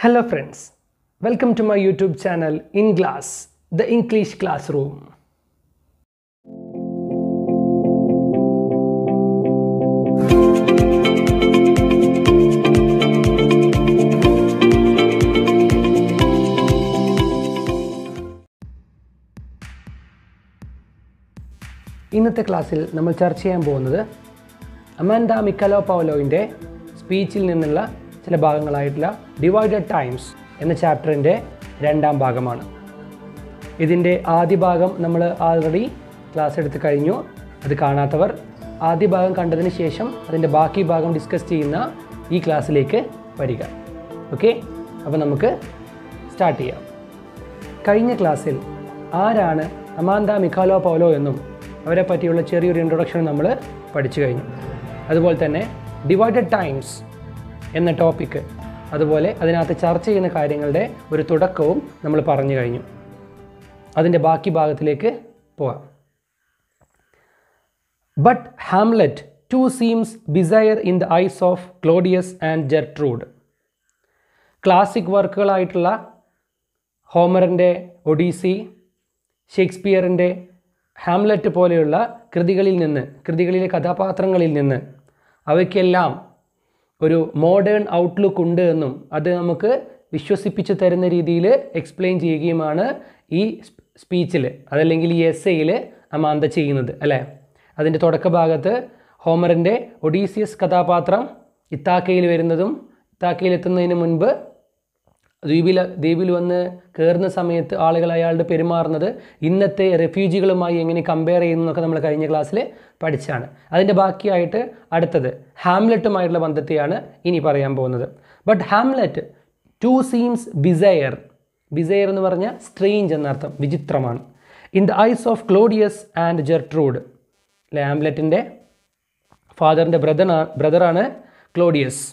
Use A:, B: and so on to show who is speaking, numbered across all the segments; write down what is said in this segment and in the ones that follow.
A: Hello friends, welcome to my YouTube channel In Class, the English Classroom. ഇന്നത്തെ ക്ലാസ്സിൽ നമ്മൾ ചർച്ച ചെയ്യാൻ പോകുന്നത് അമാൻഡ മിക്കാലോ പൗലോയുടെ സ്പീച്ചിൽ നിന്നുള്ള ചില ഭാഗങ്ങളായിട്ടുള്ള ഡിവൈഡഡ് ടൈംസ് എന്ന ചാപ്റ്ററിൻ്റെ രണ്ടാം ഭാഗമാണ്. ഇതിൻ്റെ ആദ്യ ഭാഗം നമ്മൾ ആൾറെഡി ക്ലാസ് എടുത്ത് കഴിഞ്ഞു. അത് കാണാത്തവർ ആദ്യ ഭാഗം കണ്ടതിന് ശേഷം അതിൻ്റെ ബാക്കി ഭാഗം ഡിസ്കസ് ചെയ്യുന്ന ഈ ക്ലാസ്സിലേക്ക് വരിക. ഓക്കെ, അപ്പോൾ നമുക്ക് സ്റ്റാർട്ട് ചെയ്യാം. കഴിഞ്ഞ ക്ലാസ്സിൽ ആരാണ് അമാൻഡ മിക്കാലോ പൗലോ എന്നും അവരെ പറ്റിയുള്ള ചെറിയൊരു ഇൻട്രൊഡക്ഷൻ നമ്മൾ പഠിച്ചു കഴിഞ്ഞു. അതുപോലെ തന്നെ ഡിവൈഡഡ് ടൈംസ് എന്ന ടോപ്പിക്ക്, അതുപോലെ അതിനകത്ത് ചർച്ച ചെയ്യുന്ന കാര്യങ്ങളുടെ ഒരു തുടക്കവും നമ്മൾ പറഞ്ഞു കഴിഞ്ഞു. അതിൻ്റെ ബാക്കി ഭാഗത്തിലേക്ക് പോകാം. But Hamlet too seems bizarre in the eyes of Claudius and Gertrude. Classic വർക്കുകളായിട്ടുള്ള ഹോമറിൻ്റെ ഒഡീസി, ഷേക്സ്പിയറിൻ്റെ ഹാംലെറ്റ് പോലെയുള്ള കൃതികളിലെ കഥാപാത്രങ്ങളിൽ നിന്ന് അവയ്ക്കെല്ലാം ഒരു മോഡേൺ ഔട്ട്ലുക്ക് ഉണ്ട് എന്നും അത് നമുക്ക് വിശ്വസിപ്പിച്ച് തരുന്ന രീതിയിൽ എക്സ്പ്ലെയിൻ ചെയ്യുകയുമാണ് ഈ സ്പീച്ചിൽ, അതല്ലെങ്കിൽ ഈ എസ്സേയിൽ അമാന്ത ചെയ്യുന്നത്, അല്ലേ? അതിൻ്റെ തുടക്ക ഭാഗത്ത് ഹോമറിൻ്റെ ഒഡീസിയസ് കഥാപാത്രം ഇത്താക്കയിൽ വരുന്നതും ഇത്താക്കയിലെത്തുന്നതിന് മുൻപ് ദ്വീപിൽ വന്ന് കയറുന്ന സമയത്ത് ആളുകൾ അയാളുടെ പെരുമാറുന്നത് ഇന്നത്തെ റെഫ്യൂജികളുമായി എങ്ങനെ കമ്പയർ ചെയ്യുന്നു എന്നൊക്കെ നമ്മൾ കഴിഞ്ഞ ക്ലാസ്സിൽ പഠിച്ചാണ്. അതിൻ്റെ ബാക്കിയായിട്ട് അടുത്തത് ഹാംലെറ്റുമായിട്ടുള്ള ബന്ധത്തെയാണ് ഇനി പറയാൻ പോകുന്നത്. But Hamlet too seems bizarre എന്ന് പറഞ്ഞാൽ സ്ട്രേഞ്ച് എന്നർത്ഥം, വിചിത്രമാണ്. In the eyes of Claudius and Gertrude. അല്ലെ, ഹാംലെറ്റിൻ്റെ ഫാദറിൻ്റെ ബ്രദറാണ് ക്ലോഡിയസ്.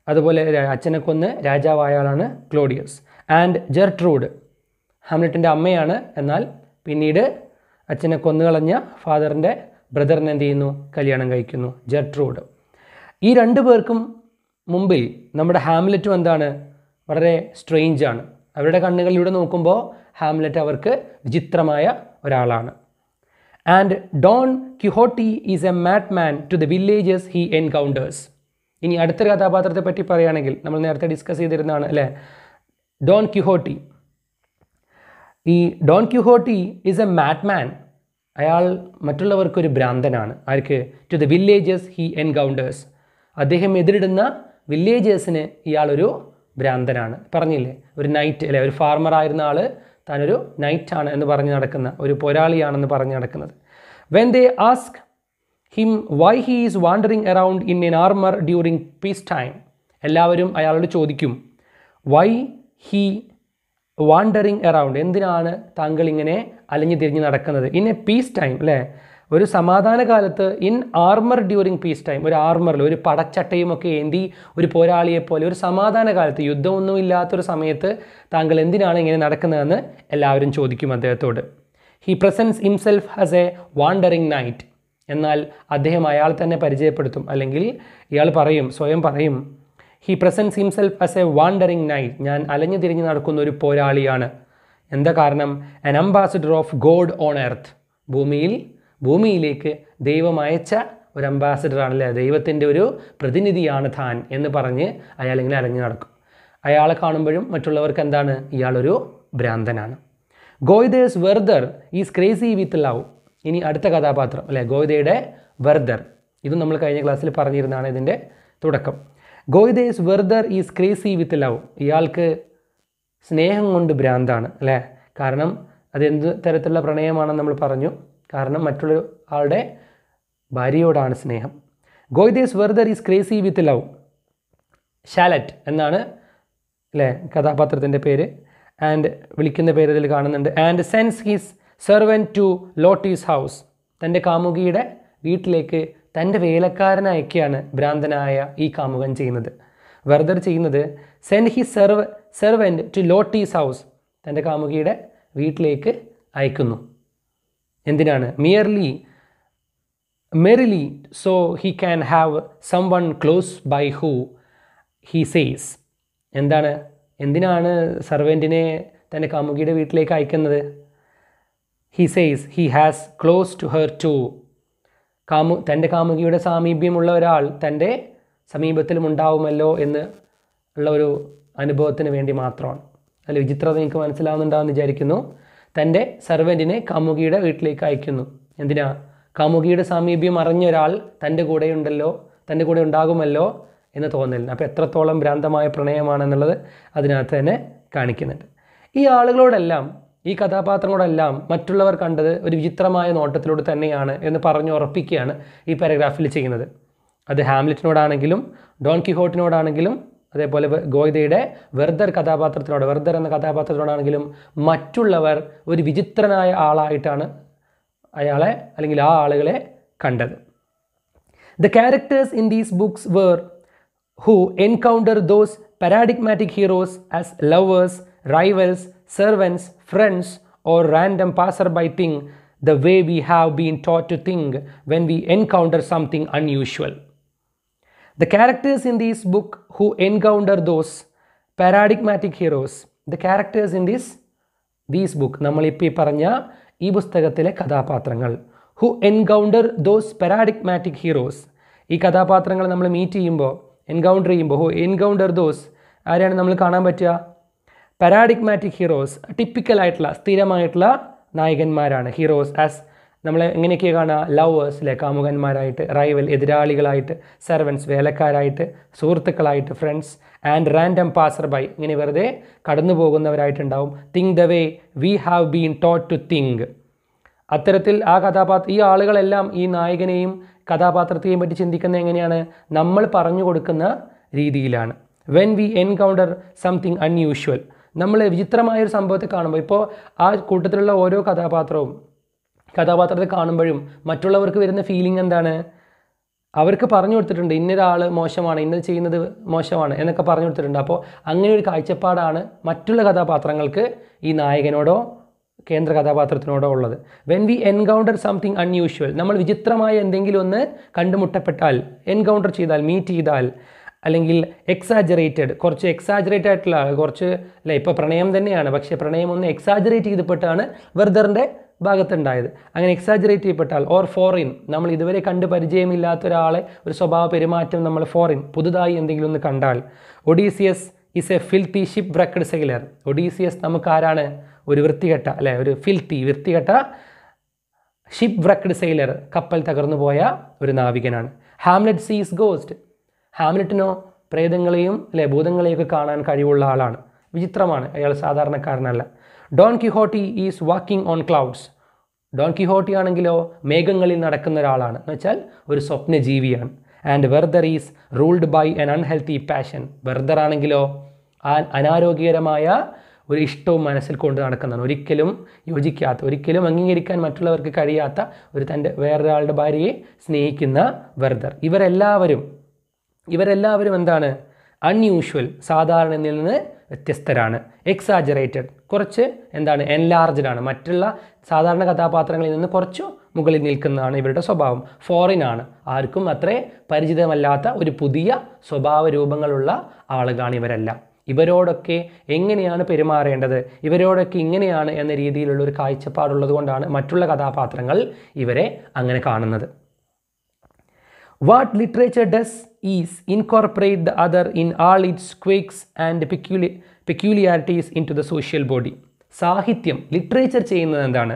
A: അതുപോലെ അച്ഛനെ കൊന്ന് രാജാവായ ആളാണ് ക്ലോഡിയസ്. ആൻഡ് ജെർട്രൂഡ് ഹാംലെറ്റിൻ്റെ അമ്മയാണ്. എന്നാൽ പിന്നീട് അച്ഛനെ കൊന്നുകളഞ്ഞ ഫാദറിൻ്റെ ബ്രദറിനെ എന്ത് ചെയ്യുന്നു? കല്യാണം കഴിക്കുന്നു, ജെർട്രൂഡ്. ഈ രണ്ടു പേർക്കും മുമ്പിൽ നമ്മുടെ ഹാംലെറ്റും എന്താണ്? വളരെ സ്ട്രേഞ്ചാണ്. അവരുടെ കണ്ണുകളിലൂടെ നോക്കുമ്പോൾ ഹാംലെറ്റ് അവർക്ക് വിചിത്രമായ ഒരാളാണ്. And Don Quixote is a mad man to the villagers he encounters. ഇനി അടുത്തൊരു കഥാപാത്രത്തെ പറ്റി പറയുകയാണെങ്കിൽ നമ്മൾ നേരത്തെ ഡിസ്കസ് ചെയ്തിരുന്നതാണ്, അല്ലേ? Don Quixote. ഈ Don Quixote is a mad man. അയാൾ മറ്റുള്ളവർക്കൊരു ഭ്രാന്തനാണ്. ആർക്ക്? To the villagers he encounters. അദ്ദേഹം എതിരിടുന്ന വില്ലേജേഴ്സിന് ഇയാളൊരു ഭ്രാന്തനാണ്. പറഞ്ഞില്ലേ, ഒരു നൈറ്റ്, അല്ലെ, ഒരു ഫാർമറായിരുന്ന ആൾ താനൊരു നൈറ്റാണ് എന്ന് പറഞ്ഞ് നടക്കുന്ന, ഒരു പോരാളിയാണെന്ന് പറഞ്ഞ് നടക്കുന്നത്. When they ask him why he is wandering around in an armor during peace time. എല്ലാവരും അയാളോട് ചോദിക്കും, why he wandering around, എന്തിനാണ് താങ്കൾ ഇങ്ങനെ അലഞ്ഞു തിരിഞ്ഞ് നടക്കുന്നത്? ഇൻ എ പീസ് ടൈം, അല്ലേ, ഒരു സമാധാന കാലത്ത്. In armour during piece time, ഒരു ആർമറിൽ ഒരു പടച്ചട്ടയുമൊക്കെ ഏന്തി ഒരു പോരാളിയെപ്പോലെ ഒരു സമാധാന കാലത്ത്, യുദ്ധമൊന്നും ഇല്ലാത്തൊരു സമയത്ത് താങ്കൾ എന്തിനാണ് ഇങ്ങനെ നടക്കുന്നതെന്ന് എല്ലാവരും ചോദിക്കും അദ്ദേഹത്തോട്. He presents himself as a wandering knight. എന്നാൽ അദ്ദേഹം അയാൾ തന്നെ പരിചയപ്പെടുത്തും, അല്ലെങ്കിൽ ഇയാൾ സ്വയം പറയും, he presents himself as a wandering knight. ഞാൻ അലഞ്ഞു തിരിഞ്ഞ് നടക്കുന്ന ഒരു പോരാളിയാണ്. എന്താ കാരണം? An ambassador of God on earth. ഭൂമിയിലേക്ക് ദൈവം അയച്ച ഒരു അംബാസിഡറാണ്, അല്ലേ, ദൈവത്തിൻ്റെ ഒരു പ്രതിനിധിയാണ് താൻ എന്ന് പറഞ്ഞ് അയാൾ ഇങ്ങനെ അലഞ്ഞു നടക്കും. അയാളെ കാണുമ്പോഴും മറ്റുള്ളവർക്ക് എന്താണ്? ഇയാളൊരു ഭ്രാന്തനാണ്. ഗോയ്ദേഴ്സ് വെർദർ ഈസ് ക്രേസി വിത്ത് ലവ്. ഇനി അടുത്ത കഥാപാത്രം, അല്ലെ, ഗോയ്ദയുടെ വെർദർ. ഇതും നമ്മൾ കഴിഞ്ഞ ക്ലാസ്സിൽ പറഞ്ഞിരുന്നതാണ് ഇതിൻ്റെ തുടക്കം. ഗോയ്ദേസ് Werther is crazy with love. ഇയാൾക്ക് സ്നേഹം കൊണ്ട് ഭ്രാന്താണ്, അല്ലേ? കാരണം അതെന്ത് തരത്തിലുള്ള പ്രണയമാണെന്ന് നമ്മൾ പറഞ്ഞു. കാരണം മറ്റുള്ള ആളുടെ ഭാര്യയോടാണ് സ്നേഹം. Goethe's Werther is crazy with love. Charlotte എന്നാണ്, അല്ലേ, കഥാപാത്രത്തിൻ്റെ പേര്. ആൻഡ് വിളിക്കുന്ന പേര് ഇതിൽ കാണുന്നുണ്ട്. And sends his servant to Lotte's house. തൻ്റെ കാമുകിയുടെ വീട്ടിലേക്ക് തൻ്റെ വേലക്കാരനെ അയക്കുകയാണ് ഭ്രാന്തനായ ഈ കാമുകൻ ചെയ്യുന്നത്. വെർദർ ചെയ്യുന്നത് send his servant to Lotte's house. തൻ്റെ കാമുകിയുടെ വീട്ടിലേക്ക് അയക്കുന്നു. എന്തിനാണ്? Merely so he can have someone close by who he says. എന്താണ്? എന്തിനാണ് സർവൻറ്റിനെ തൻ്റെ കാമുകിയുടെ വീട്ടിലേക്ക് അയക്കുന്നത്? He says he has close to her too. തൻ്റെ കാമുകിയുടെ സാമീപ്യമുള്ള ഒരാൾ തൻ്റെ സമീപത്തിലും ഉണ്ടാവുമല്ലോ എന്ന് ഉള്ള ഒരു അനുഭവത്തിന് വേണ്ടി മാത്രമാണ്. അതിൽ വിചിത്രത നിങ്ങൾക്ക് മനസ്സിലാവുന്നുണ്ടാവുമെന്ന് വിചാരിക്കുന്നു. തൻ്റെ സർവൻറ്റിനെ കാമുകിയുടെ വീട്ടിലേക്ക് അയക്കുന്നു. എന്തിനാ? കാമുകിയുടെ സാമീപ്യം അറിഞ്ഞ ഒരാൾ തൻ്റെ കൂടെ ഉണ്ടല്ലോ, തൻ്റെ കൂടെ ഉണ്ടാകുമല്ലോ എന്ന് തോന്നലിന്. അപ്പോൾ എത്രത്തോളം ഭ്രാന്തമായ പ്രണയമാണെന്നുള്ളത് അതിനകത്ത് തന്നെ കാണിക്കുന്നുണ്ട്. ഈ ആളുകളോടെല്ലാം, ഈ കഥാപാത്രങ്ങളോടെല്ലാം മറ്റുള്ളവർ കണ്ടത് ഒരു വിചിത്രമായ നോട്ടത്തിലൂടെ തന്നെയാണ് എന്ന് പറഞ്ഞു ഉറപ്പിക്കുകയാണ് ഈ പാരഗ്രാഫിൽ ചെയ്യുന്നത്. അത് ഹാംലെറ്റിനോടാണെങ്കിലും ഡോൺ കിഹോട്ടിനോടാണെങ്കിലും അതേപോലെ ഗോയിതയുടെ വെർദർ എന്ന കഥാപാത്രത്തിനോടാണെങ്കിലും മറ്റുള്ളവർ ഒരു വിചിത്രനായ ആളായിട്ടാണ് അയാളെ അല്ലെങ്കിൽ ആ ആളുകളെ കണ്ടത്. The characters in these books were who encounter those paradigmatic heroes as lovers, rivals, servants, friends, or random passerby thing, the way we have been taught to think when we encounter something unusual. The characters in this book who encounter those paradigmatic heroes, the characters in this book, നമ്മളിപ്പോൾ ഈ പറഞ്ഞ ഈ പുസ്തകത്തിലെ കഥാപാത്രങ്ങൾ, who encounter those paradigmatic heroes, ഈ കഥാപാത്രങ്ങൾ നമ്മൾ meet ചെയ്യുമ്പോൾ, എൻകൗണ്ടർ ചെയ്യുമ്പോൾ, who encounter those ആരെയാണ് നമ്മൾ കാണാൻ പറ്റുക? പാരാഡിഗ്മാറ്റിക് ഹീറോസ്, ടിപ്പിക്കലായിട്ടുള്ള സ്ഥിരമായിട്ടുള്ള നായകന്മാരാണ്. ഹീറോസ് ആസ് നമ്മളെ എങ്ങനെയൊക്കെ കാണുക? ലവേഴ്സ് അല്ലെ, കാമുകന്മാരായിട്ട്, റൈവൽ എതിരാളികളായിട്ട്, സെർവൻസ് വേലക്കാരായിട്ട്, സുഹൃത്തുക്കളായിട്ട്, friends and random passer by ഇങ്ങനെ വെറുതെ കടന്നു പോകുന്നവരായിട്ടുണ്ടാവും. Think the way we have been taught to think. അത്തരത്തിൽ ഈ ആളുകളെല്ലാം ഈ നായകനെയും കഥാപാത്രത്തെയും പറ്റി ചിന്തിക്കുന്നത് എങ്ങനെയാണ്? നമ്മൾ പറഞ്ഞു കൊടുക്കുന്ന രീതിയിലാണ്. When we encounter something unusual, നമ്മൾ വിചിത്രമായൊരു സംഭവത്തെ കാണുമ്പോൾ, ഇപ്പോൾ ആ കൂട്ടത്തിലുള്ള ഓരോ കഥാപാത്രത്തെ കാണുമ്പോഴും മറ്റുള്ളവർക്ക് വരുന്ന ഫീലിംഗ് എന്താണ്? അവർക്ക് പറഞ്ഞു കൊടുത്തിട്ടുണ്ട് ഇന്നൊരാൾ മോശമാണ്, ഇന്നത് ചെയ്യുന്നത് മോശമാണ് എന്നൊക്കെ പറഞ്ഞു കൊടുത്തിട്ടുണ്ട്. അപ്പോൾ അങ്ങനെ ഒരു കാഴ്ചപ്പാടാണ് മറ്റുള്ള കഥാപാത്രങ്ങൾക്ക് ഈ നായകനോടോ കേന്ദ്ര കഥാപാത്രത്തിനോടോ ഉള്ളത്. When we encounter something unusual, നമ്മൾ വിചിത്രമായ എന്തെങ്കിലും ഒന്ന് കണ്ടുമുട്ടപ്പെട്ടാൽ, എൻകൗണ്ടർ ചെയ്താൽ, മീറ്റ് ചെയ്താൽ, അല്ലെങ്കിൽ കുറച്ച് എക്സാജറേറ്റ് ആയിട്ടുള്ള കുറച്ച് അല്ലേ, ഇപ്പോൾ പ്രണയം തന്നെയാണ്, പക്ഷേ പ്രണയം ഒന്ന് എക്സാജറേറ്റ് ചെയ്തപ്പെട്ടാണ് വെർദറിൻ്റെ ഭാഗത്തുണ്ടായത്. അങ്ങനെ എക്സാജറേറ്റ് ചെയ്യപ്പെട്ടാൽ, ഓർ ഫോറിൻ, നമ്മൾ ഇതുവരെ കണ്ട് പരിചയമില്ലാത്ത ഒരാളെ ഒരു സ്വഭാവ പെരുമാറ്റം നമ്മൾ പുതുതായി എന്തെങ്കിലും ഒന്ന് കണ്ടാൽ. Odysseus is a filthy shipwrecked sailor. Odysseus നമുക്കാരാണ്? ഒരു വൃത്തികെട്ട അല്ലെ, ഒരു വൃത്തികെട്ട ഷിപ്പ് ബ്രക്കഡ് സെയിലർ, കപ്പൽ തകർന്നു പോയ ഒരു നാവികനാണ്. ഹാംലെറ്റ് സീസ് ഗോസ്റ്റ്. ഹാംലെറ്റിനോ പ്രേതങ്ങളെയും അല്ലെ ഭൂതങ്ങളെയൊക്കെ കാണാൻ കഴിവുള്ള ആളാണ്. വിചിത്രമാണ്, അയാൾ സാധാരണക്കാരനല്ല. Don Quixote is walking on clouds. Don Quixote ആണെങ്കിലോ മേഘങ്ങളിൽ നടക്കുന്ന ഒരാളാണ്, എന്ന് വെച്ചാൽ ഒരു സ്വപ്നജീവിയാണ്. And Werther is ruled by an unhealthy passion. Werther ആണെങ്കിലോ അനാരോഗ്യകരമായ ഒരു ഇഷ്ടവും മനസ്സിൽ കൊണ്ട് നടക്കുന്നതാണ്. ഒരിക്കലും യോജിക്കാത്ത, ഒരിക്കലും അംഗീകരിക്കാൻ മറ്റുള്ളവർക്ക് കഴിയാത്ത വേറൊരാളുടെ ഭാര്യയെ സ്നേഹിക്കുന്ന വെർദർ. ഇവരെല്ലാവരും എന്താണ്? അൺയൂഷ്വൽ, സാധാരണയിൽ നിന്ന് വ്യത്യസ്തരാണ്. എക്സാജറേറ്റഡ്, കുറച്ച് എന്താണ്? എൻലാർജ്ഡ് ആണ്, മറ്റുള്ള സാധാരണ കഥാപാത്രങ്ങളിൽ നിന്ന് കുറച്ചു മുകളിൽ നിൽക്കുന്നതാണ് ഇവരുടെ സ്വഭാവം. ഫോറിൻ ആണ്, ആർക്കും അത്രേ പരിചിതമല്ലാത്ത ഒരു പുതിയ സ്വഭാവ രൂപങ്ങളുള്ള ആളുകളാണ് ഇവരെല്ലാം. ഇവരോടൊക്കെ എങ്ങനെയാണ് പെരുമാറേണ്ടത്, ഇവരോടൊക്കെ ഇങ്ങനെയാണ് എന്ന രീതിയിലുള്ള ഒരു കാഴ്ചപ്പാടുള്ളത് കൊണ്ടാണ് മറ്റുള്ള കഥാപാത്രങ്ങൾ ഇവരെ അങ്ങനെ കാണുന്നത്. What literature does is incorporate the other in all its quirks and peculiarities into the social body. സാഹിത്യം, ലിറ്ററേച്ചർ ചെയ്യുന്നത് എന്താണ്?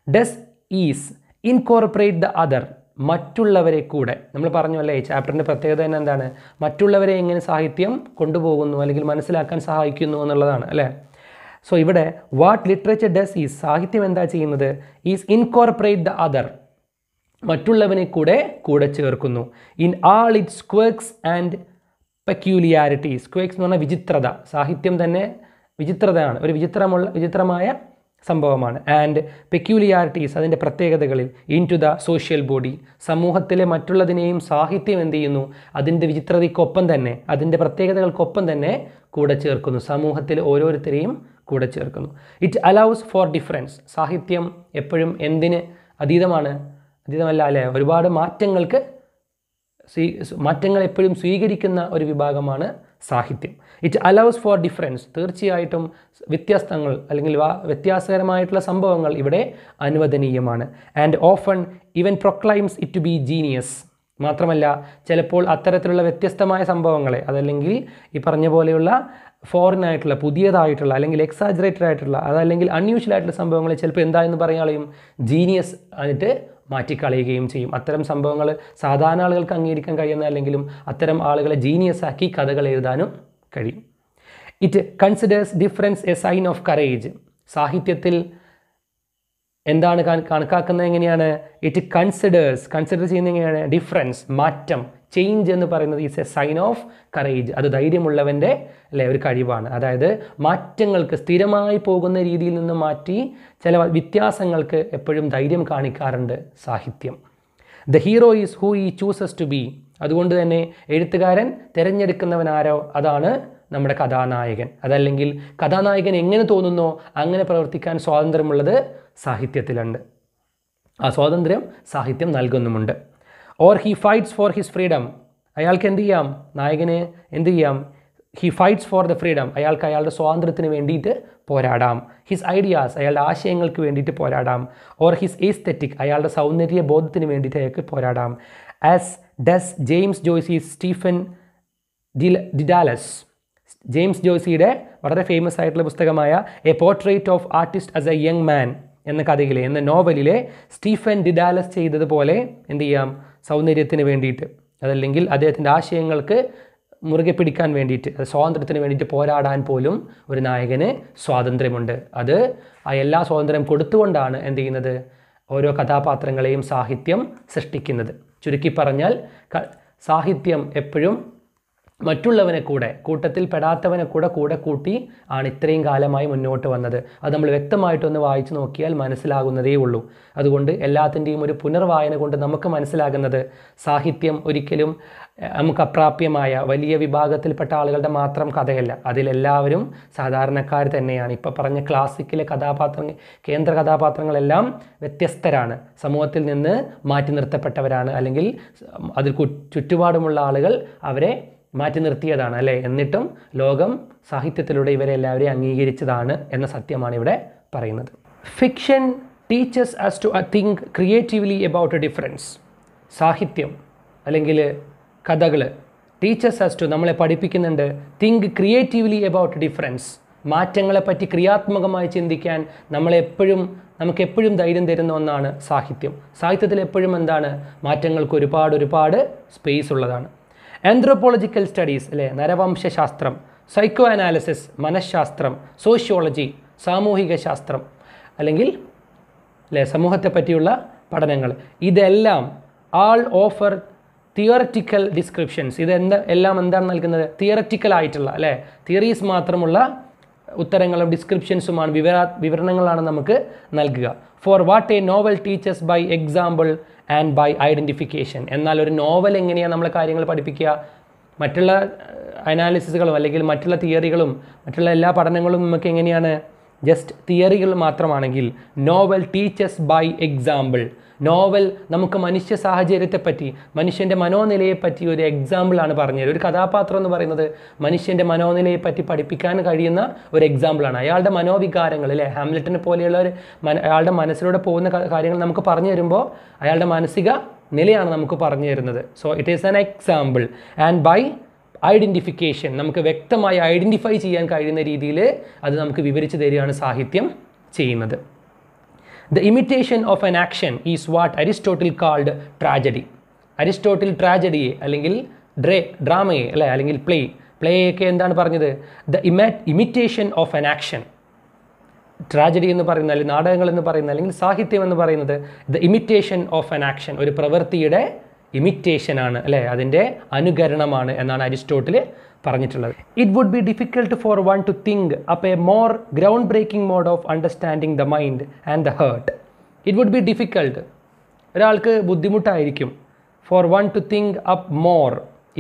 A: Does is incorporate the other, മറ്റുള്ളവരെ കൂടെ. നമ്മൾ പറഞ്ഞു അല്ലേ, ഈ ചാപ്റ്ററിൻ്റെ പ്രത്യേകത തന്നെ എന്താണ്? മറ്റുള്ളവരെ എങ്ങനെ സാഹിത്യം കൊണ്ടുപോകുന്നു അല്ലെങ്കിൽ മനസ്സിലാക്കാൻ സഹായിക്കുന്നു എന്നുള്ളതാണ് അല്ലേ. സോ ഇവിടെ വാട്ട് ലിറ്ററേച്ചർ ഡസ് ഈസ്, സാഹിത്യം എന്താ ചെയ്യുന്നത്? ഈസ് ഇൻകോർപ്പറേറ്റ് ദ അതർ, മറ്റുള്ളവനെ കൂടെ ചേർക്കുന്നു. In all it's quakes and peculiarities. Quakes എന്ന് പറഞ്ഞാൽ വിചിത്രത. സാഹിത്യം തന്നെ വിചിത്രതയാണ്, ഒരു വിചിത്രമായ സംഭവമാണ്. ആൻഡ് പെക്യൂലിയാരിറ്റീസ്, അതിൻ്റെ പ്രത്യേകതകളിൽ. Into the social body, സമൂഹത്തിലെ മറ്റുള്ളതിനെയും സാഹിത്യം എന്ത് ചെയ്യുന്നു? അതിൻ്റെ വിചിത്രതയ്ക്കൊപ്പം തന്നെ, അതിൻ്റെ പ്രത്യേകതകൾക്കൊപ്പം തന്നെ കൂടെ ചേർക്കുന്നു. സമൂഹത്തിൽ ഓരോരുത്തരെയും കൂടെ ചേർക്കുന്നു. It allows for difference. സാഹിത്യം എപ്പോഴും എന്തിന് അതീതമല്ല അല്ലേ, ഒരുപാട് മാറ്റങ്ങൾ എപ്പോഴും സ്വീകരിക്കുന്ന ഒരു വിഭാഗമാണ് സാഹിത്യം. ഇറ്റ് അലൗസ് ഫോർ ഡിഫറൻസ്, തീർച്ചയായിട്ടും വ്യത്യസ്തങ്ങൾ അല്ലെങ്കിൽ വ്യത്യാസകരമായിട്ടുള്ള സംഭവങ്ങൾ ഇവിടെ അനുവദനീയമാണ്. And often even proclaims it to be genius, മാത്രമല്ല ചിലപ്പോൾ അത്തരത്തിലുള്ള വ്യത്യസ്തമായ സംഭവങ്ങളെ, അതല്ലെങ്കിൽ ഈ പറഞ്ഞ പോലെയുള്ള ഫോറിൻ ആയിട്ടുള്ള പുതിയതായിട്ടുള്ള അല്ലെങ്കിൽ എക്സാജറേറ്റഡ് ആയിട്ടുള്ള അതല്ലെങ്കിൽ അൺയൂഷ്വൽ ആയിട്ടുള്ള സംഭവങ്ങളെ ചിലപ്പോൾ എന്തായെന്ന് പറയുകയും ജീനിയസ് ആയിട്ട് മാറ്റിക്കളയുകയും ചെയ്യും. അത്തരം സംഭവങ്ങൾ സാധാരണ ആളുകൾക്ക് അംഗീകരിക്കാൻ കഴിയുന്ന അല്ലെങ്കിലും അത്തരം ആളുകളെ ജീനിയസ് ആക്കി കഥകൾ എഴുതാനും കഴിയും. It considers difference a sign of courage, സാഹിത്യത്തിൽ എന്താണ് കണക്കാക്കുന്നത് എങ്ങനെയാണ്? ഇറ്റ് കൺസിഡർ ചെയ്യുന്നത് എങ്ങനെയാണ്? ഡിഫറൻസ്, മാറ്റം, ചേഞ്ച് എന്ന് പറയുന്നത് is a sign of courage, അത് ധൈര്യമുള്ളവൻ്റെ ഒരു കഴിവാണ്. അതായത് മാറ്റങ്ങൾക്ക്, സ്ഥിരമായി പോകുന്ന രീതിയിൽ നിന്ന് മാറ്റി ചില വ്യത്യാസങ്ങൾക്ക് എപ്പോഴും ധൈര്യം കാണിക്കാറുണ്ട് സാഹിത്യം. ദ ഹീറോ ഈസ് ഹൂ ഈ ചൂസസ് ടു ബി, അതുകൊണ്ട് തന്നെ എഴുത്തുകാരൻ തിരഞ്ഞെടുക്കുന്നവനാരോ അതാണ് നമ്മുടെ കഥാനായകൻ. അതല്ലെങ്കിൽ കഥാനായകൻ എങ്ങനെ തോന്നുന്നോ അങ്ങനെ പ്രവർത്തിക്കാൻ സ്വാതന്ത്ര്യമുള്ളത് സാഹിത്യത്തിലുണ്ട്. ആ സ്വാതന്ത്ര്യം സാഹിത്യം നൽകുന്നുമുണ്ട്. Or he fights for his freedom, അയാൾക്ക് എന്ത് ചെയ്യാം? നായകന് എന്ത് ചെയ്യാം? He fights for the freedom, അയാൾക്ക് അയാളുടെ സ്വാതന്ത്ര്യത്തിന് വേണ്ടിയിട്ട് പോരാടാം. ഹിസ് ഐഡിയാസ്, അയാളുടെ ആശയങ്ങൾക്ക് വേണ്ടിയിട്ട് പോരാടാം. ഓർ ഹിസ് എസ്തെറ്റിക്, അയാളുടെ സൗന്ദര്യ ബോധത്തിന് വേണ്ടിയിട്ട് അയാൾക്ക് പോരാടാം. As does James Joyce's Stephen Dedalus, James ജോയ്സിയുടെ വളരെ ഫേമസ് ആയിട്ടുള്ള പുസ്തകമായ a portrait of artist as a young man എന്ന കഥയിലെ, എന്ന നോവലിലെ സ്റ്റീഫൻ ഡിഡാലസ് ചെയ്തതുപോലെ എന്ത് ചെയ്യാം? സൗന്ദര്യത്തിന് വേണ്ടിയിട്ട് അതല്ലെങ്കിൽ അദ്ദേഹത്തിൻ്റെ ആശയങ്ങൾക്ക് മുറുകെ പിടിക്കാൻ വേണ്ടിയിട്ട്, സ്വാതന്ത്ര്യത്തിന് വേണ്ടിയിട്ട് പോരാടാൻ പോലും ഒരു നായകന് സ്വാതന്ത്ര്യമുണ്ട്. അത് ആ എല്ലാ സ്വാതന്ത്ര്യം കൊടുത്തുകൊണ്ടാണ് എന്ത് ചെയ്യുന്നത്? ഓരോ കഥാപാത്രങ്ങളെയും സാഹിത്യം സൃഷ്ടിക്കുന്നത്. ചുരുക്കി പറഞ്ഞാൽ സാഹിത്യം എപ്പോഴും മറ്റുള്ളവനെ കൂടെ, കൂട്ടത്തിൽ പെടാത്തവനെ കൂടെ കൂട്ടി ആണ് ഇത്രയും കാലമായി മുന്നോട്ട് വന്നത്. അത് നമ്മൾ വ്യക്തമായിട്ടൊന്ന് വായിച്ചു നോക്കിയാൽ മനസ്സിലാകുന്നതേ ഉള്ളൂ. അതുകൊണ്ട് എല്ലാത്തിൻ്റെയും ഒരു പുനർവായന കൊണ്ട് നമുക്ക് മനസ്സിലാകുന്നത് സാഹിത്യം ഒരിക്കലും നമുക്ക് അപ്രാപ്യമായ വലിയ വിഭാഗത്തിൽപ്പെട്ട ആളുകളുടെ മാത്രം കഥയല്ല. അതിലെല്ലാവരും സാധാരണക്കാർ തന്നെയാണ്. ഇപ്പോൾ പറഞ്ഞ ക്ലാസിക്കിലെ കേന്ദ്ര കഥാപാത്രങ്ങളെല്ലാം വ്യത്യസ്തരാണ്, സമൂഹത്തിൽ നിന്ന് മാറ്റി നിർത്തപ്പെട്ടവരാണ്, അല്ലെങ്കിൽ അതിൽ ചുറ്റുപാടുമുള്ള ആളുകൾ അവരെ മാറ്റി നിർത്തിയതാണ് അല്ലേ. എന്നിട്ടും ലോകം സാഹിത്യത്തിലൂടെ ഇവരെ എല്ലാവരെയും അംഗീകരിച്ചതാണ് എന്ന സത്യമാണ് ഇവിടെ പറയുന്നത്. Fiction teaches us to think creatively about a difference, സാഹിത്യം അല്ലെങ്കിൽ കഥകൾ ടീച്ചസ് അസ് ടു, നമ്മളെ പഠിപ്പിക്കുന്നുണ്ട് തിങ്ക് ക്രിയേറ്റീവ്ലി അബൌട്ട് ഡിഫറൻസ്, മാറ്റങ്ങളെപ്പറ്റി ക്രിയാത്മകമായി ചിന്തിക്കാൻ നമുക്ക് എപ്പോഴും ധൈര്യം തരുന്ന ഒന്നാണ് സാഹിത്യം. സാഹിത്യത്തിൽ എപ്പോഴും എന്താണ്? മാറ്റങ്ങൾക്ക് ഒരുപാട് സ്പേസ് ഉള്ളതാണ്. ആന്ത്രോപോളജിക്കൽ സ്റ്റഡീസ് അല്ലേ, നരവംശാസ്ത്രം, സൈക്കോ അനാലിസിസ്, മനഃശാസ്ത്രം, സോഷ്യോളജി, സാമൂഹിക ശാസ്ത്രം അല്ലെങ്കിൽ അല്ലേ സമൂഹത്തെ പറ്റിയുള്ള പഠനങ്ങൾ, ഇതെല്ലാം ആൾ ഓഫർ തിയററ്റിക്കൽ ഡിസ്ക്രിപ്ഷൻസ്. എല്ലാം എന്താണ് നൽകുന്നത്? തിയററ്റിക്കൽ ആയിട്ടുള്ള അല്ലേ, തിയറീസ് മാത്രമുള്ള ഉത്തരങ്ങളും ഡിസ്ക്രിപ്ഷൻസുമാണ്, വിവരണങ്ങളാണ് നമുക്ക് നൽകുക. For what a novel teaches by example and by identification. എന്നാൽ ഒരു നോവൽ എങ്ങനെയാണ് നമ്മളെ കാര്യങ്ങൾ പഠിപ്പിക്കുക? മറ്റുള്ള അനാലിസിസുകളും അല്ലെങ്കിൽ മറ്റുള്ള തിയറികളും മറ്റുള്ള എല്ലാ പഠനങ്ങളും നമുക്ക് എങ്ങനെയാണ്? ജസ്റ്റ് തിയറികൾ മാത്രമാണെങ്കിൽ novel teaches by example, novel നമുക്ക് മനുഷ്യ സാഹചര്യത്തെപ്പറ്റി, മനുഷ്യൻ്റെ മനോനിലയെപ്പറ്റി ഒരു എക്സാമ്പിളാണ് പറഞ്ഞത്. ഒരു കഥാപാത്രം എന്ന് പറയുന്നത് മനുഷ്യൻ്റെ മനോനിലയെപ്പറ്റി പഠിപ്പിക്കാൻ കഴിയുന്ന ഒരു എക്സാമ്പിളാണ്. അയാളുടെ മനോവികാരങ്ങൾ അല്ലേ, ഹാംലെറ്റിനെ പോലെയുള്ള അയാളുടെ മനസ്സിലൂടെ പോകുന്ന കാര്യങ്ങൾ നമുക്ക് പറഞ്ഞു തരുമ്പോൾ അയാളുടെ മാനസിക നിലയാണ് നമുക്ക് പറഞ്ഞു തരുന്നത്. So it is an example. And by identification, നമുക്ക് വ്യക്തമായി ഐഡൻറ്റിഫൈ ചെയ്യാൻ കഴിയുന്ന രീതിയിൽ അത് നമുക്ക് വിവരിച്ചു തരികയാണ് സാഹിത്യം ചെയ്യുന്നത്. The imitation of an action is what Aristotle called tragedy. Aristotle ട്രാജഡിയെ അല്ലെങ്കിൽ ഡ്രാമയെ അല്ലെ അല്ലെങ്കിൽ പ്ലേയൊക്കെ എന്താണ് പറഞ്ഞത്? The imitation of an action. Tragedy എന്ന് പറയുന്ന അല്ലെങ്കിൽ നാടകങ്ങൾ എന്ന് പറയുന്ന അല്ലെങ്കിൽ സാഹിത്യം എന്ന് പറയുന്നത് the imitation of an action, ഒരു പ്രവൃത്തിയുടെ ഇമിറ്റേഷനാണ് അല്ലേ, അതിൻ്റെ അനുകരണമാണ് എന്നാണ് അരിസ്റ്റോട്ടിൽ പറഞ്ഞിട്ടുള്ളത്. It would be difficult for one to think up a more ground breaking mode of understanding the mind and the heart. It would be difficult, ഒരാൾക്ക് ബുദ്ധിമുട്ടായിരിക്കും. For one to think up more,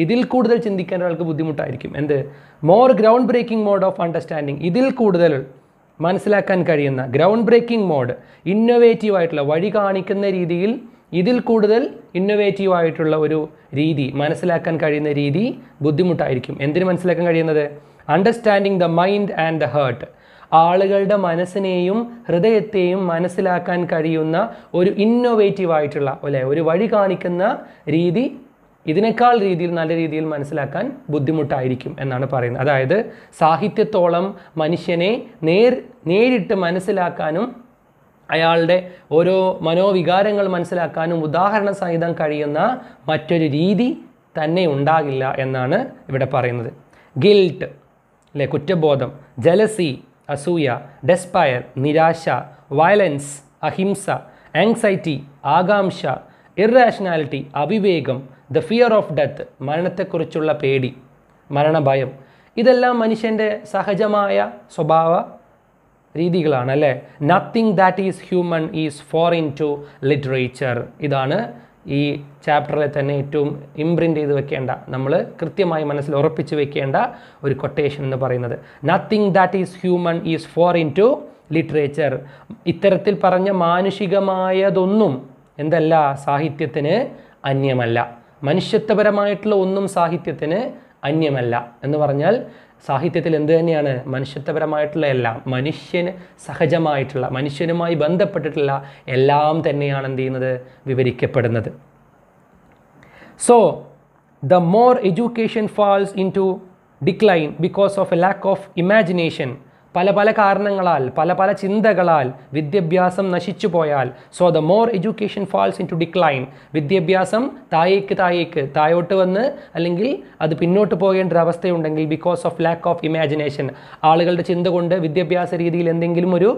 A: ഇതിൽ കൂടുതൽ ചിന്തിക്കാൻ ഒരാൾക്ക് ബുദ്ധിമുട്ടായിരിക്കും. എന്ത്? More ground breaking mode of understanding, ഇതിൽ കൂടുതൽ മനസ്സിലാക്കാൻ കഴിയുന്ന ഗ്രൗണ്ട് ബ്രേക്കിംഗ് മോഡ്, ഇന്നൊവേറ്റീവ് ആയിട്ടുള്ള വഴി കാണിക്കുന്ന രീതിയിൽ ഇതിൽ കൂടുതൽ ഇന്നോവേറ്റീവ് ആയിട്ടുള്ള ഒരു രീതി, മനസ്സിലാക്കാൻ കഴിയുന്ന രീതി ബുദ്ധിമുട്ടായിരിക്കും. എന്തിന് മനസ്സിലാക്കാൻ കഴിയുന്നത്? Understanding the mind and the heart. ആളുകളുടെ മനസ്സിനെയും ഹൃദയത്തെയും മനസ്സിലാക്കാൻ കഴിയുന്ന ഒരു ഇന്നോവേറ്റീവ് ആയിട്ടുള്ള ഒരു വഴി കാണിക്കുന്ന രീതി ഇതിനേക്കാൾ രീതിയിൽ നല്ല രീതിയിൽ മനസ്സിലാക്കാൻ ബുദ്ധിമുട്ടായിരിക്കും എന്നാണ് പറയുന്നത്. അതായത് സാഹിത്യത്തോളം മനുഷ്യനെ നേരിട്ട് മനസ്സിലാക്കാനും അയാളുടെ ഓരോ മനോവികാരങ്ങൾ മനസ്സിലാക്കാനും ഉദാഹരണ സഹിതം കഴിയുന്ന മറ്റൊരു രീതി തന്നെ ഉണ്ടാകില്ല എന്നാണ് ഇവിടെ പറയുന്നത്. ഗിൽട്ട് കുറ്റബോധം, ജലസി അസൂയ, ഡെസ്പയർ നിരാശ, വയലൻസ് അഹിംസ, ആങ്സൈറ്റി ആകാംക്ഷ, ഇറാഷണാലിറ്റി അവിവേകം, ദ ഫിയർ ഓഫ് ഡെത്ത് മരണത്തെക്കുറിച്ചുള്ള പേടി, മരണഭയം, ഇതെല്ലാം മനുഷ്യൻ്റെ സഹജമായ സ്വഭാവ രീതികളാണ് അല്ലേ. Nothing that is human is foreign to literature. ഇതാണ് ഈ ചാപ്റ്ററിൽ തന്നെ ഏറ്റവും ഇംപ്രിൻ്റ് ചെയ്ത് വെക്കേണ്ട, നമ്മൾ കൃത്യമായി മനസ്സിൽ ഉറപ്പിച്ച് വെക്കേണ്ട ഒരു കൊട്ടേഷൻ എന്ന് പറയുന്നത്. Nothing that is human is foreign to literature. ഇത്തരത്തിൽ പറഞ്ഞ മാനുഷികമായതൊന്നും എന്തല്ല, സാഹിത്യത്തിന് അന്യമല്ല. മനുഷ്യത്വപരമായിട്ടുള്ള ഒന്നും സാഹിത്യത്തിന് അന്യമല്ല എന്ന് പറഞ്ഞാൽ സാഹിത്യത്തിൽ എന്ത് തന്നെയാണ്? മനുഷ്യത്വപരമായിട്ടുള്ള എല്ലാം, മനുഷ്യന് സഹജമായിട്ടുള്ള, മനുഷ്യനുമായി ബന്ധപ്പെട്ടിട്ടുള്ള എല്ലാം തന്നെയാണ് എന്ത് ചെയ്യുന്നത്? വിവരിക്കപ്പെടുന്നത്. So the more education falls into decline because of a lack of imagination. പല കാരണങ്ങളാൽ, പല ചിന്തകളാൽ വിദ്യാഭ്യാസം നശിച്ചു പോയാൽ, so the more education falls into decline, വിദ്യാഭ്യാസം താഴോട്ട് വന്ന് അല്ലെങ്കിൽ അത് പിന്നോട്ട് പോകേണ്ട ഒരു അവസ്ഥയുണ്ടെങ്കിൽ, because of lack of imagination, ആളുകളുടെ ചിന്ത കൊണ്ട് വിദ്യാഭ്യാസ രീതിയിൽ എന്തെങ്കിലും ഒരു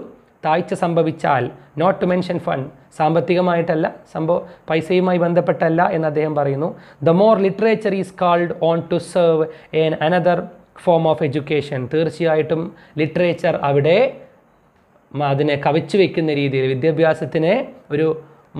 A: താഴ്ച സംഭവിച്ചാൽ, നോട്ട് ടു മെൻഷൻ ഫണ്ട്, സാമ്പത്തികമായിട്ടല്ല, പൈസയുമായി ബന്ധപ്പെട്ടല്ല എന്ന് അദ്ദേഹം പറയുന്നു. The more literature is called on to serve an another form of education. തീർച്ചയായിട്ടും ലിറ്ററേച്ചർ അവിടെ അതിനെ കവച്ചു വയ്ക്കുന്ന രീതിയിൽ, വിദ്യാഭ്യാസത്തിനെ ഒരു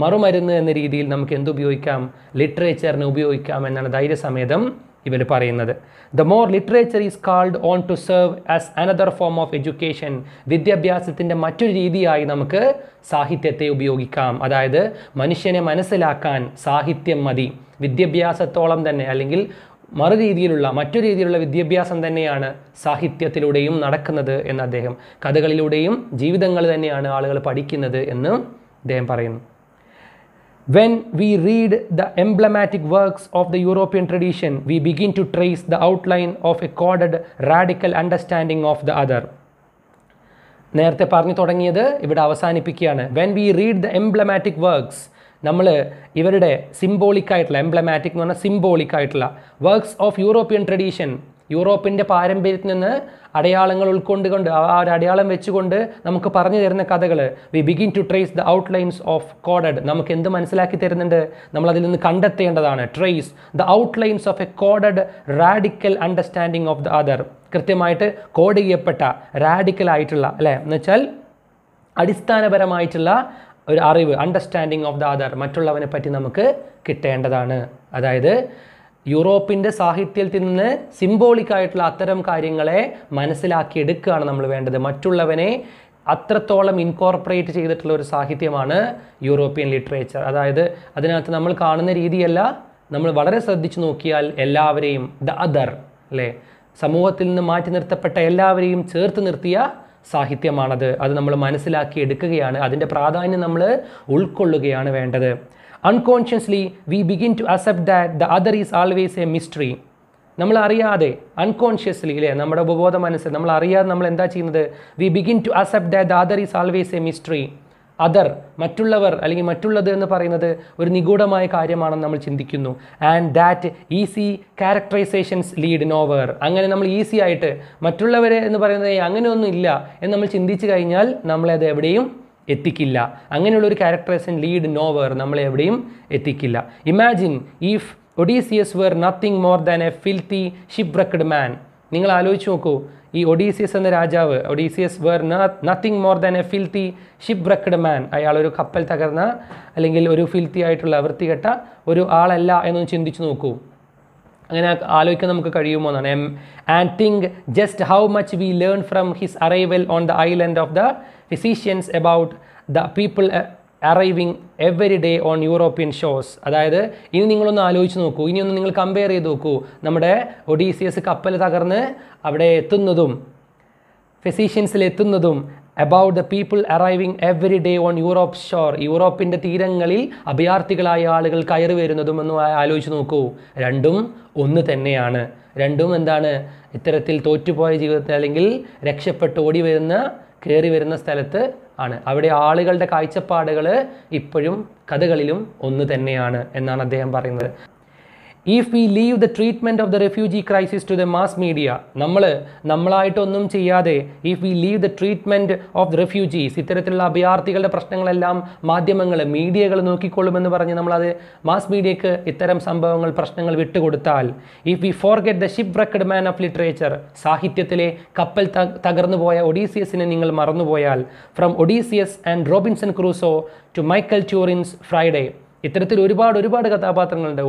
A: മറുമരുന്ന് എന്ന രീതിയിൽ നമുക്ക് എന്തുപയോഗിക്കാം? ലിറ്ററേച്ചറിനെ ഉപയോഗിക്കാം എന്നാണ് ധൈര്യസമേതം ഇവർ പറയുന്നത്. The more literature is called on to serve as another form of education. വിദ്യാഭ്യാസത്തിൻ്റെ മറ്റൊരു രീതിയായി നമുക്ക് സാഹിത്യത്തെ ഉപയോഗിക്കാം. അതായത് മനുഷ്യനെ മനസ്സിലാക്കാൻ സാഹിത്യം മതി. വിദ്യാഭ്യാസത്തോളം തന്നെ അല്ലെങ്കിൽ മറ്റൊരു രീതിയിലുള്ള വിദ്യാഭ്യാസം തന്നെയാണ് സാഹിത്യത്തിലൂടെയും നടക്കുന്നത് എന്ന് അദ്ദേഹം, കഥകളിലൂടെയും ജീവിതങ്ങൾ തന്നെയാണ് ആളുകൾ പഠിക്കുന്നത് എന്ന് അദ്ദേഹം പറയുന്നു. When we read the emblematic works of the European tradition, we begin to trace the outline of a coded radical understanding of the other. നേരത്തെ പറഞ്ഞു തുടങ്ങിയത് ഇവിടെ അവസാനിപ്പിക്കുകയാണ്. When we read the emblematic works, നമ്മൾ ഇവരുടെ സിംബോളിക്കായിട്ടുള്ള, എംബ്ലമാറ്റിക് എന്ന് പറഞ്ഞാൽ സിംബോളിക്കായിട്ടുള്ള വർക്ക്സ് ഓഫ് യൂറോപ്യൻ ട്രഡീഷൻ, യൂറോപ്പിൻ്റെ പാരമ്പര്യത്തിൽ നിന്ന് അടയാളങ്ങൾ ഉൾക്കൊണ്ടുകൊണ്ട് ആ ഒരു അടയാളം വെച്ചുകൊണ്ട് നമുക്ക് പറഞ്ഞു തരുന്ന കഥകൾ, we begin to trace the outlines of coded, നമുക്ക് എന്ത് മനസ്സിലാക്കി തരുന്നുണ്ട്? നമ്മളതിൽ നിന്ന് കണ്ടെത്തേണ്ടതാണ്. Trace the outlines of a coded radical understanding of the other. കൃത്യമായിട്ട് കോഡ് ചെയ്യപ്പെട്ട റാഡിക്കലായിട്ടുള്ള എന്ന് വെച്ചാൽ അടിസ്ഥാനപരമായിട്ടുള്ള ഒരു അറിവ്, അണ്ടർസ്റ്റാൻഡിങ് ഓഫ് ദ അതർ, മറ്റുള്ളവനെ പറ്റി നമുക്ക് കിട്ടേണ്ടതാണ്. അതായത് യൂറോപ്പിൻ്റെ സാഹിത്യത്തിൽ നിന്ന് സിംബോളിക്കായിട്ടുള്ള അത്തരം കാര്യങ്ങളെ മനസ്സിലാക്കിയെടുക്കുകയാണ് നമ്മൾ വേണ്ടത്. മറ്റുള്ളവനെ അത്രത്തോളം ഇൻകോർപ്പറേറ്റ് ചെയ്തിട്ടുള്ള ഒരു സാഹിത്യമാണ് യൂറോപ്യൻ ലിറ്ററേച്ചർ. അതായത് അതിനകത്ത് നമ്മൾ കാണുന്ന രീതിയല്ല, നമ്മൾ വളരെ ശ്രദ്ധിച്ചു നോക്കിയാൽ എല്ലാവരെയും, ദ അതർ സമൂഹത്തിൽ നിന്ന് മാറ്റി നിർത്തപ്പെട്ട എല്ലാവരെയും ചേർത്ത് നിർത്തിയ സാഹിത്യമാണത്. അത് നമ്മൾ മനസ്സിലാക്കി എടുക്കുകയാണ്, അതിൻ്റെ പ്രാധാന്യം നമ്മൾ ഉൾക്കൊള്ളുകയാണ് വേണ്ടത്. Unconsciously we begin to accept that the other is always a mystery. നമ്മൾ അറിയാതെ, അൺകോൺഷ്യസ്ലി നമ്മുടെ ഉപബോധ മനസ്സ് നമ്മൾ അറിയാതെ നമ്മൾ എന്താ ചെയ്യുന്നത്? We begin to accept that the other is always a mystery. Other, മറ്റുള്ളവർ അല്ലെങ്കിൽ മറ്റുള്ളത് എന്ന് പറയുന്നത് ഒരു നിഗൂഢമായ കാര്യമാണെന്ന് നമ്മൾ ചിന്തിക്കുന്നു. And that easy characterisations lead nowhere. അങ്ങനെ നമ്മൾ ഈസി ആയിട്ട് മറ്റുള്ളവരെ എന്ന് പറയുന്നത് അങ്ങനെയൊന്നും ഇല്ല എന്ന് നമ്മൾ ചിന്തിച്ചു കഴിഞ്ഞാൽ നമ്മളത് എവിടെയും എത്തിക്കില്ല. അങ്ങനെയുള്ളൊരു ക്യാരക്ടറൈസേഷൻ ലീഡ് നോവർ, നമ്മളെ എവിടെയും എത്തിക്കില്ല. Imagine if Odysseus were nothing more than a filthy shipwrecked man. നിങ്ങൾ ആലോചിച്ച് നോക്കൂ, ഈ ഒഡീസിയസ് എന്ന രാജാവ്, Odysseus were nothing more than a filthy shipwrecked man, അയാൾ ഒരു കപ്പൽ തകർന്ന അല്ലെങ്കിൽ ഒരു ഫിൽത്തി ആയിട്ടുള്ള വൃത്തികെട്ട ഒരു ആളല്ല എന്നൊന്ന് ചിന്തിച്ചു നോക്കൂ. അങ്ങനെ ആലോചിക്കാൻ നമുക്ക് കഴിയുമോ എന്നാണ്. And think just how much we learn from his arrival on the island of the Phaeacians about the people arriving every day on European ഷോസ്. അതായത് ഇനി നിങ്ങളൊന്ന് ആലോചിച്ച് നോക്കൂ, ഇനിയൊന്ന് നിങ്ങൾ കമ്പയർ ചെയ്ത് നോക്കൂ. നമ്മുടെ ഒഡീസിയസ് കപ്പൽ തകർന്ന് അവിടെ എത്തുന്നതും ഫെസീഷ്യൻസിൽ എത്തുന്നതും about the people arriving every day on Europe shore, യൂറോപ്പിൻ്റെ തീരങ്ങളിൽ അഭയാർത്ഥികളായ ആളുകൾ കയറി വരുന്നതും ഒന്ന് ആലോചിച്ച് നോക്കൂ. രണ്ടും ഒന്ന് തന്നെയാണ്. രണ്ടും എന്താണ്? ഇത്തരത്തിൽ തോറ്റുപോയ ജീവിതത്തിൽ അല്ലെങ്കിൽ രക്ഷപ്പെട്ട് ഓടി വരുന്ന കയറി വരുന്ന സ്ഥലത്ത് ആണ്. അവിടെ ആളുകളുടെ കാഴ്ചപ്പാടുകൾ ഇപ്പോഴും കഥകളിലും ഒന്ന് തന്നെയാണ് എന്നാണ് അദ്ദേഹം പറയുന്നത്. If we leave the treatment of the refugee crisis to the mass media, നമ്മളായിട്ടൊന്നും ചെയ്യാതെ if we leave the treatment of the refugees, ഇത്തരത്തിലുള്ള അഭയാർത്ഥികളുടെ പ്രശ്നങ്ങളെല്ലാം മാധ്യമങ്ങൾ മീഡിയകൾ നോക്കിക്കൊള്ളുമെന്ന് പറഞ്ഞ് നമ്മളത് മാസ് മീഡിയക്ക് ഇത്തരം സംഭവങ്ങൾ പ്രശ്നങ്ങൾ വിട്ടുകൊടുത്താൽ, if we forget the shipwrecked man of literature, സാഹിത്യത്തിലെ കപ്പൽ തകർന്നു പോയ ഒഡീസിയസിനെ നിങ്ങൾ മറന്നുപോയാൽ, from Odysseus and Robinson Crusoe to Michael Turin's Friday, ഇത്തരത്തിൽ ഒരുപാട് കഥാപാത്രങ്ങളുണ്ട്.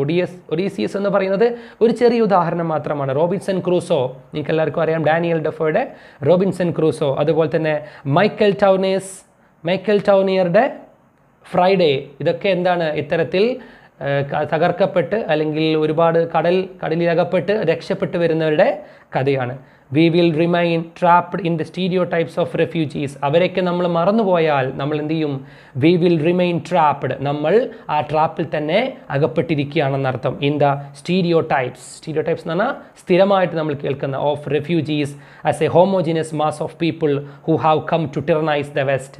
A: ഒഡീസിയസ് എന്ന് പറയുന്നത് ഒരു ചെറിയ ഉദാഹരണം മാത്രമാണ്. റോബിൻസൺ ക്രൂസോ, നിങ്ങൾക്ക് എല്ലാവർക്കും അറിയാം, ഡാനിയൽ ഡെഫോയുടെ റോബിൻസൺ ക്രൂസോ. അതുപോലെ തന്നെ മൈക്കൽ ടൗണിയറുടെ ഫ്രൈഡേ. ഇതൊക്കെ എന്താണ്? ഇത്തരത്തിൽ തകർക്കപ്പെട്ട് അല്ലെങ്കിൽ ഒരുപാട് കടലിലകപ്പെട്ട് രക്ഷപ്പെട്ട് വരുന്നവരുടെ കഥയാണ്. We will remain trapped in the stereotypes of refugees. അവരൊക്കെ നമ്മൾ മറന്നുപോയാൽ നമ്മൾ എന്ത് ചെയ്യും? We will remain trapped. നമ്മൾ ആ ട്രാപ്പിൽ തന്നെ അകപ്പെട്ടിരിക്കുകയാണെന്നർത്ഥം. In the stereotypes എന്ന് പറഞ്ഞാൽ സ്ഥിരമായിട്ട് നമ്മൾ കേൾക്കുന്ന of refugees as a homogeneous mass of people who have come to tyrannize the West.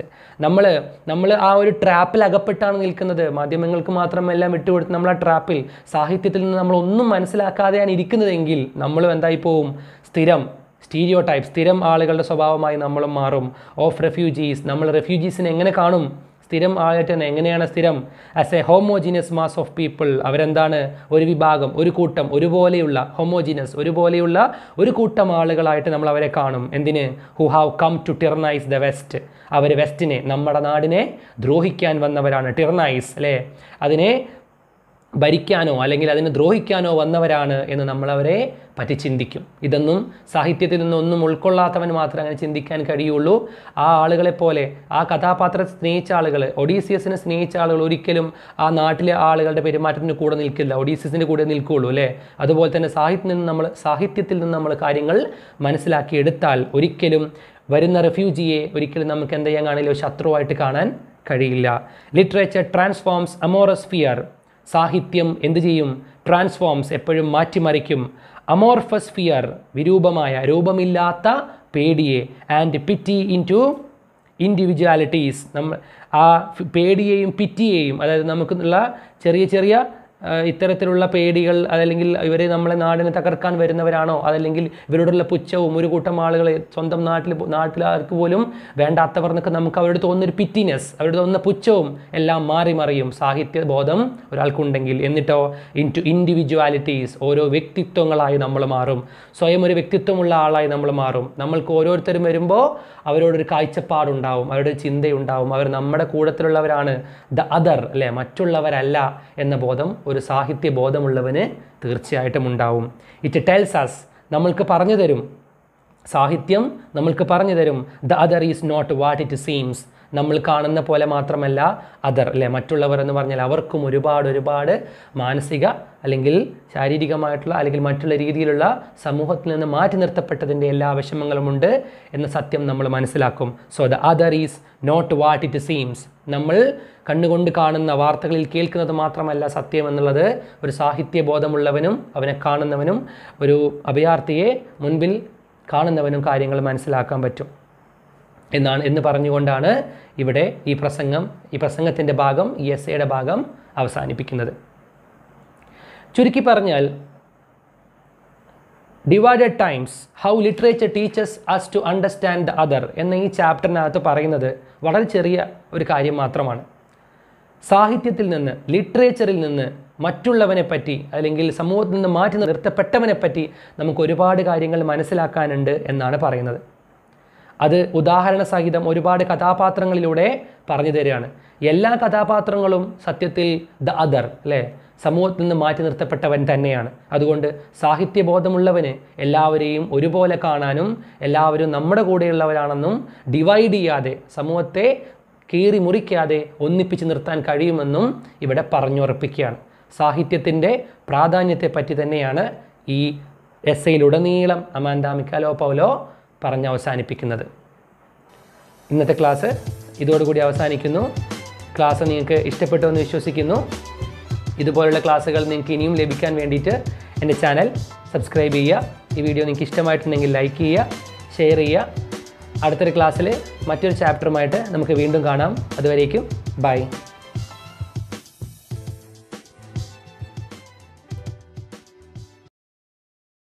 A: നമ്മൾ ആ ഒരു ട്രാപ്പിൽ അകപ്പെട്ടാണ് നിൽക്കുന്നത്. മാധ്യമങ്ങൾക്ക് മാത്രമെല്ലാം വിട്ടുകൊടുത്ത് നമ്മൾ ആ ട്രാപ്പിൽ, സാഹിത്യത്തിൽ നിന്ന് നമ്മൾ ഒന്നും മനസ്സിലാക്കാതെയാണ് ഇരിക്കുന്നതെങ്കിൽ നമ്മളും എന്തായി പോവും? സ്ഥിരം ആളുകളുടെ സ്വഭാവമായി നമ്മളും മാറും. ഓഫ് റെഫ്യൂജീസ്, നമ്മൾ റെഫ്യൂജീസിനെ എങ്ങനെ കാണും? സ്ഥിരം ആയിട്ട് തന്നെ. എങ്ങനെയാണ് സ്ഥിരം? As A homogeneous mass of people. അവരെന്താണ്? ഒരു വിഭാഗം, ഒരു കൂട്ടം, ഒരുപോലെയുള്ള ഹോമോജിനസ്, ഒരുപോലെയുള്ള ഒരു കൂട്ടം ആളുകളായിട്ട് നമ്മൾ അവരെ കാണും. എന്തിന്? Who have come to tyrannise the West. അവർ വെസ്റ്റിനെ, നമ്മുടെ നാടിനെ ദ്രോഹിക്കാൻ വന്നവരാണ്. ടിറനൈസ് അല്ലേ, അതിനെ ഭരിക്കാനോ അല്ലെങ്കിൽ അതിനെ ദ്രോഹിക്കാനോ വന്നവരാണ് എന്ന് നമ്മളവരെ പറ്റി ചിന്തിക്കും. ഇതൊന്നും സാഹിത്യത്തിൽ നിന്നൊന്നും ഉൾക്കൊള്ളാത്തവൻ മാത്രമേ അങ്ങനെ ചിന്തിക്കാൻ കഴിയുള്ളൂ. ആ ആളുകളെപ്പോലെ, ആ കഥാപാത്രത്തെ സ്നേഹിച്ച ആളുകൾ, ഒഡീസിയസിനെ സ്നേഹിച്ച ആളുകൾ ഒരിക്കലും ആ നാട്ടിലെ ആളുകളുടെ പെരുമാറ്റത്തിന് കൂടെ നിൽക്കില്ല, ഒഡീസിയസിൻ്റെ കൂടെ നിൽക്കുകയുള്ളൂ അല്ലേ. അതുപോലെ തന്നെ സാഹിത്യത്തിൽ നിന്ന് നമ്മൾ കാര്യങ്ങൾ മനസ്സിലാക്കിയെടുത്താൽ ഒരിക്കലും വരുന്ന റെഫ്യൂജിയെ ഒരിക്കലും നമുക്ക് എന്ത് ചെയ്യാൻ കാണില്ല? ശത്രുവായിട്ട് കാണാൻ കഴിയില്ല. Literature transforms amorous fear. സാഹിത്യം എന്ത് ചെയ്യും? ട്രാൻസ്ഫോംസ്, എപ്പോഴും മാറ്റിമറിക്കും. അമോർഫസ് ഫിയർ, വിരൂപമായ, രൂപമില്ലാത്ത പേടിയെ, ആൻഡ് പിറ്റി ഇൻറ്റു ഇൻഡിവിജ്വാലിറ്റീസ്. നമ്മൾ ആ പേടിയെയും പിറ്റിയെയും, അതായത് നമുക്കുള്ള ചെറിയ ഇത്തരത്തിലുള്ള പേടികൾ, അതല്ലെങ്കിൽ ഇവർ നമ്മളെ നാടിനെ തകർക്കാൻ വരുന്നവരാണോ, അതല്ലെങ്കിൽ ഇവരോടുള്ള പുച്ഛവും, ഒരു കൂട്ടം ആളുകൾ സ്വന്തം നാട്ടിലാർക്ക് പോലും വേണ്ടാത്തവർ എന്നൊക്കെ നമുക്ക് അവരോട് തോന്നുന്നൊരു പിറ്റിനെസ്, അവരോട് തോന്നുന്ന പുച്ഛവും എല്ലാം മാറി മറിയും സാഹിത്യബോധം ഒരാൾക്കുണ്ടെങ്കിൽ. എന്നിട്ടോ ഇൻറ്റു ഇൻഡിവിജ്വാലിറ്റീസ്, ഓരോ വ്യക്തിത്വങ്ങളായി നമ്മൾ മാറും. സ്വയം ഒരു വ്യക്തിത്വമുള്ള ആളായി നമ്മൾ മാറും. നമ്മൾക്ക് ഓരോരുത്തരും വരുമ്പോൾ അവരോടൊരു കാഴ്ചപ്പാടുണ്ടാവും, അവരുടെ ചിന്തയുണ്ടാവും. അവർ നമ്മുടെ കൂട്ടത്തിലുള്ളവരാണ്, ദ അതർ അല്ലേ, മറ്റുള്ളവരല്ല എന്ന ബോധം ഒരു സാഹിത്യ ബോധമുള്ളവന് തീർച്ചയായിട്ടും ഉണ്ടാവും. ഇറ്റ് ടെൽസ് അസ്, നമ്മൾക്ക് പറഞ്ഞു തരും, സാഹിത്യം നമ്മൾക്ക് പറഞ്ഞു തരും, the other is not what it seems. നമ്മൾ കാണുന്ന പോലെ മാത്രമല്ല അതർ അല്ലേ, മറ്റുള്ളവർ എന്ന് പറഞ്ഞാൽ അവർക്കും ഒരുപാട് മാനസിക അല്ലെങ്കിൽ ശാരീരികമായിട്ടുള്ള അല്ലെങ്കിൽ മറ്റുള്ള രീതിയിലുള്ള സമൂഹത്തിൽ നിന്ന് മാറ്റി നിർത്തപ്പെട്ടതിൻ്റെ എല്ലാ വിഷമങ്ങളുമുണ്ട് എന്ന സത്യം നമ്മൾ മനസ്സിലാക്കും. So the other is not what it seems. നമ്മൾ കണ്ണുകൊണ്ട് കാണുന്ന, വാർത്തകളിൽ കേൾക്കുന്നത് മാത്രമല്ല സത്യം എന്നുള്ളത് ഒരു സാഹിത്യബോധമുള്ളവനും അവനെ കാണുന്നവനും ഒരു അഭയാർത്ഥിയെ മുൻപിൽ കാണുന്നവനും കാര്യങ്ങൾ മനസ്സിലാക്കാൻ പറ്റും എന്ന് പറഞ്ഞുകൊണ്ടാണ് ഇവിടെ ഈ പ്രസംഗത്തിൻ്റെ ഭാഗം, ഈ എസ്സേയുടെ ഭാഗം അവസാനിപ്പിക്കുന്നത്. ചുരുക്കി പറഞ്ഞാൽ, divided times how literature teaches us to understand the other എന്ന ഈ ചാപ്റ്ററിനകത്ത് പറയുന്നത് വളരെ ചെറിയ ഒരു കാര്യം മാത്രമാണ്. സാഹിത്യത്തിൽ നിന്ന്, ലിറ്ററേച്ചറിൽ നിന്ന് മറ്റുള്ളവനെ പറ്റി അല്ലെങ്കിൽ സമൂഹത്തിൽ നിന്ന് മാറ്റി നിർത്തപ്പെട്ടവനെ പറ്റി നമുക്ക് ഒരുപാട് കാര്യങ്ങൾ മനസ്സിലാക്കാനുണ്ട് എന്നാണ് പറയുന്നത്. അത് ഉദാഹരണ സഹിതം ഒരുപാട് കഥാപാത്രങ്ങളിലൂടെ പറഞ്ഞു തരികയാണ്. എല്ലാ കഥാപാത്രങ്ങളും സത്യത്തിൽ ദ അതർ അല്ലേ, സമൂഹത്തിൽ നിന്ന് മാറ്റി നിർത്തപ്പെട്ടവൻ തന്നെയാണ്. അതുകൊണ്ട് സാഹിത്യബോധമുള്ളവന് എല്ലാവരെയും ഒരുപോലെ കാണാനും എല്ലാവരും നമ്മുടെ കൂടെയുള്ളവരാണെന്നും ഡിവൈഡ് ചെയ്യാതെ, സമൂഹത്തെ കീറി മുറിക്കാതെ ഒന്നിപ്പിച്ച് നിർത്താൻ കഴിയുമെന്നും ഇവിടെ പറഞ്ഞുറപ്പിക്കുകയാണ്. സാഹിത്യത്തിൻ്റെ പ്രാധാന്യത്തെപ്പറ്റി തന്നെയാണ് ഈ എസ്സയിലുടനീളം അമാൻഡ മിക്കാലോ പൗലോ പറഞ്ഞ് അവസാനിപ്പിക്കുന്നത്. ഇന്നത്തെ ക്ലാസ് ഇതോടുകൂടി അവസാനിക്കുന്നു. ക്ലാസ് നിങ്ങൾക്ക് ഇഷ്ടപ്പെട്ടു എന്ന് വിശ്വസിക്കുന്നു. ഇതുപോലുള്ള ക്ലാസ്സുകൾ നിങ്ങൾക്ക് ഇനിയും ലഭിക്കാൻ വേണ്ടിയിട്ട് എൻ്റെ ചാനൽ സബ്സ്ക്രൈബ് ചെയ്യുക. ഈ വീഡിയോ നിങ്ങൾക്ക് ഇഷ്ടമായിട്ടുണ്ടെങ്കിൽ ലൈക്ക് ചെയ്യുക, ഷെയർ ചെയ്യുക. അടുത്തൊരു ക്ലാസ്സിൽ മറ്റൊരു ചാപ്റ്ററുമായിട്ട് നമുക്ക് വീണ്ടും കാണാം. അതുവരേക്കും ബൈ.